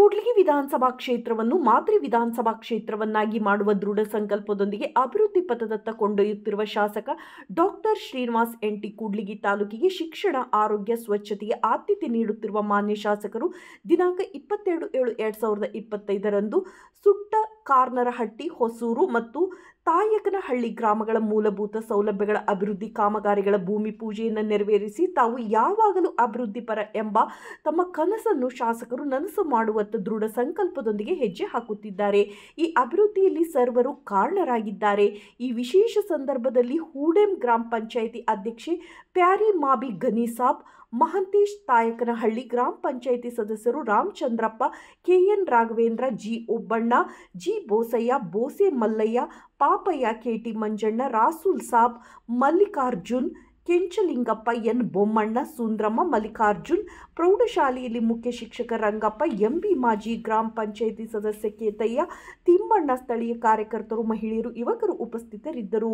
ಕೂಡ್ಲಿಗಿ ವಿಧಾನಸಭಾ ಕ್ಷೇತ್ರವನ್ನು ಮಾದರಿ ವಿಧಾನಸಭಾ ಕ್ಷೇತ್ರವನ್ನಾಗಿ ಮಾಡುವ ದೃಢ ಸಂಕಲ್ಪದೊಂದಿಗೆ ಅಭಿವೃದ್ಧಿ ಪಥದತ್ತ ಕೊಂಡೊಯ್ಯುತ್ತಿರುವ ಶಾಸಕ doctor Srinivas N T Kudligi ತಾಲೂಕಿಗೆ ಶಿಕ್ಷಣ, ಆರೋಗ್ಯ, ಸ್ವಚ್ಛತೆಗೆ ಆದ್ಯತೆ ನೀಡುತ್ತಿರುವ ಮಾನ್ಯ ಶಾಸಕರು ದಿನಾಂಕ 22/7/2025ರಂದು ಸುಟ್ಟ ಕಾರ್ನರಹಟ್ಟಿ, ಹೊಸೂರು ಮತ್ತು ತಾಯಕನಹಳ್ಳಿ ಗ್ರಾಮಗಳ ಮೂಲಭೂತ ಸೌಲಭ್ಯಗಳ ಅಭಿವೃದ್ಧಿ ಕಾಮಗಾರಿಗಳ ಭೂಮಿ ಪೂಜೆಯನ್ನು ನೆರವೇರಿಸಿ ತಾವು ಯಾವಾಗಲೂ ಅಭಿವೃದ್ಧಿ ಪರ ಎಂಬ ತಮ್ಮ ಕನಸನ್ನು ಶಾಸಕರು ನನಸು ಮಾಡುವತ್ತ ದೃಢ ಸಂಕಲ್ಪದೊಂದಿಗೆ ಹೆಜ್ಜೆ ಹಾಕುತ್ತಿದ್ದಾರೆ. ಈ ಅಭಿವೃದ್ಧಿಯಲ್ಲಿ ಸರ್ವರು ಕಾರಣರಾಗಿದ್ದಾರೆ. ಈ ವಿಶೇಷ ಸಂದರ್ಭದಲ್ಲಿ ಹೂಡೆಂ ಗ್ರಾಮ ಪಂಚಾಯಿತಿ ಅಧ್ಯಕ್ಷೆ ಪ್ಯಾರಿ ಮಾಬಿ ಗನಿಸಾಬ್, ಮಹಂತೇಶ್, ತಾಯಕನಹಳ್ಳಿ ಗ್ರಾಮ ಪಂಚಾಯಿತಿ ಸದಸ್ಯರು Ramachandrappa, K N Raghavendra, G Obanna, G Bosaiah, Bose Mallaiah, Papaiah, K T Manjanna, Rasool Saab, Mallikarjun, Kenchalingappa, N Bommanna, Sundramma, Mallikarjun, ಪ್ರೌಢಶಾಲೆಯಲ್ಲಿ ಮುಖ್ಯ ಶಿಕ್ಷಕ ರಂಗಪ್ಪ, ಎಂಬಿ ಮಾಜಿ, ಗ್ರಾಮ ಪಂಚಾಯಿತಿ ಸದಸ್ಯ ಕೇತಯ್ಯ, ತಿಮ್ಮಣ್ಣ, ಸ್ಥಳೀಯ ಕಾರ್ಯಕರ್ತರು, ಮಹಿಳೆಯರು, ಯುವಕರು ಉಪಸ್ಥಿತರಿದ್ದರು.